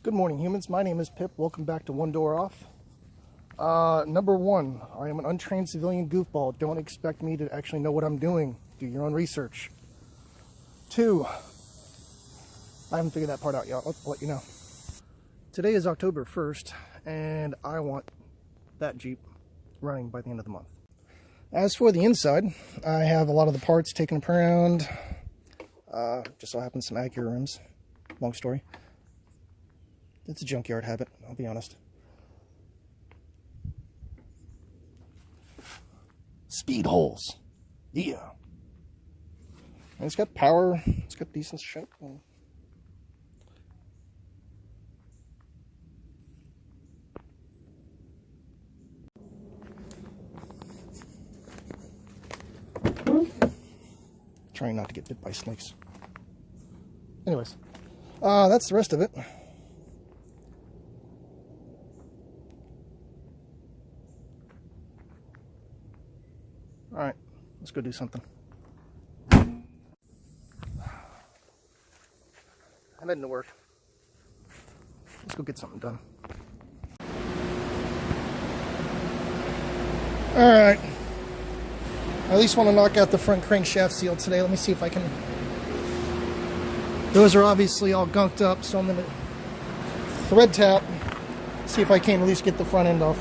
Good morning, humans. My name is Pip. Welcome back to One Door Off. Number one, I am an untrained civilian goofball. Don't expect me to actually know what I'm doing. Do your own research. Two, I haven't figured that part out yet. I'll let you know. Today is October 1st, and I want that Jeep running by the end of the month. As for the inside, I have a lot of the parts taken up around. Just so happens some Acura rims. Long story. It's a junkyard habit, I'll be honest. Speed holes. Yeah. And it's got power. It's got decent shape. Trying not to get bit by snakes. Anyways, that's the rest of it. Alright, let's go do something. I'm heading to work. Let's go get something done. Alright. I at least want to knock out the front crankshaft seal today. Let me see if I can. Those are obviously all gunked up, so I'm going to thread tap. See if I can at least get the front end off.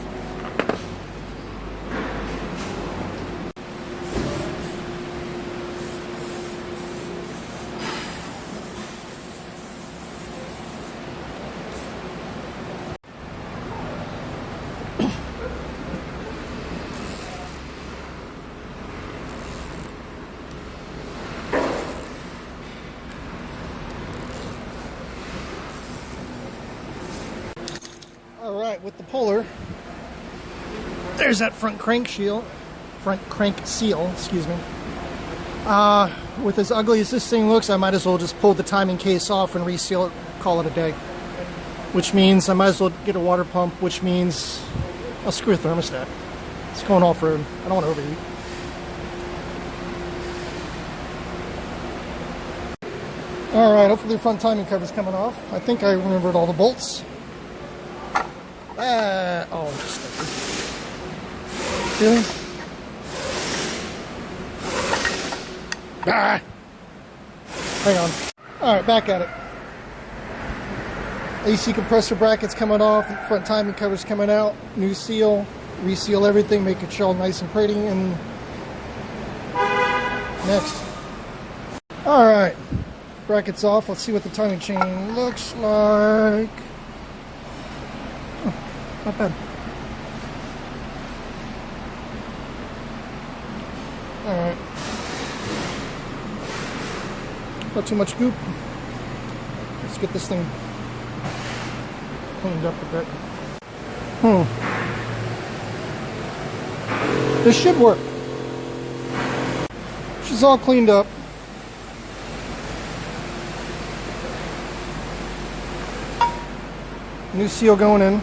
Alright, with the puller, there's that front crank seal, excuse me. With as ugly as this thing looks, I might as well just pull the timing case off and reseal it, call it a day. Which means I might as well get a water pump, which means I'll screw a thermostat. It's going off-road. I don't want to overheat. Alright, hopefully the front timing cover's coming off. I think I remembered all the bolts. Oh, sticky. Really? Ah! Hang on. Alright, back at it. AC compressor brackets coming off, front timing covers coming out, new seal, reseal everything, make it all nice and pretty, and next. Alright, brackets off, let's see what the timing chain looks like. Not bad. Alright. Not too much goop. Let's get this thing cleaned up a bit. This should work. She's all cleaned up. New seal going in.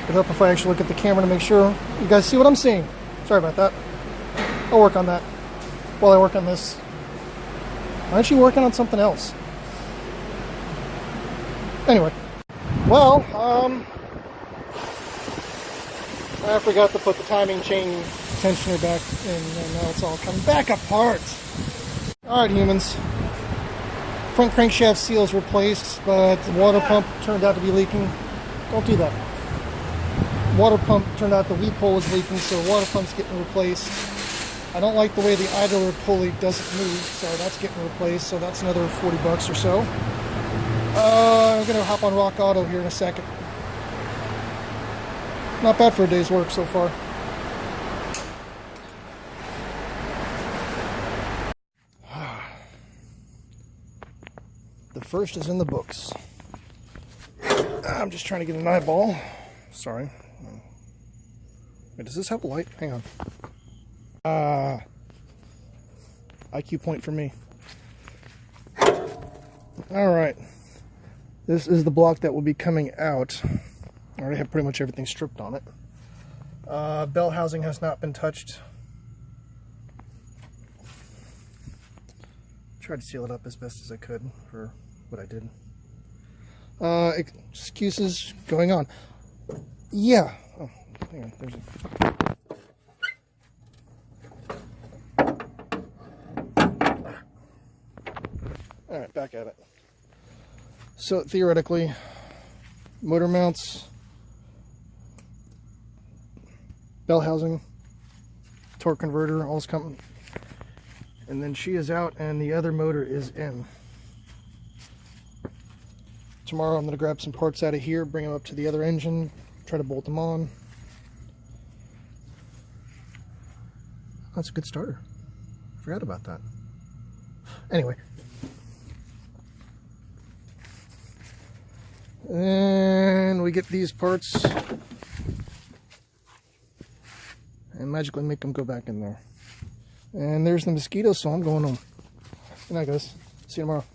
It'd help if I actually look at the camera to make sure you guys see what I'm seeing. Sorry about that. I'll work on that while I work on this. Why aren't you working on something else? Anyway. Well, I forgot to put the timing chain tensioner back in, and now it's all coming back apart. Alright, humans. Front crankshaft seal is replaced, but the water pump turned out to be leaking. Don't do that. Water pump turned out the weep hole is leaking, so the water pump's getting replaced. I don't like the way the idler pulley doesn't move, so that's getting replaced, so that's another 40 bucks or so. I'm gonna hop on Rock Auto here in a second. Not bad for a day's work so far. The first is in the books. I'm just trying to get an eyeball. Sorry. Wait, does this have a light? Hang on. IQ point for me. Alright. This is the block that will be coming out. I already have pretty much everything stripped on it. Belt housing has not been touched. Tried to seal it up as best as I could for what I did. Excuses going on. Yeah. Oh, hang on. There's all right, back at it. So theoretically, motor mounts, bell housing, torque converter, all's coming. And then she is out and the other motor is in. Tomorrow I'm going to grab some parts out of here, bring them up to the other engine, try to bolt them on. That's a good starter. Forgot about that. Anyway. And we get these parts and magically make them go back in there. And there's the mosquitoes, so I'm going home. Good night, guys. See you tomorrow.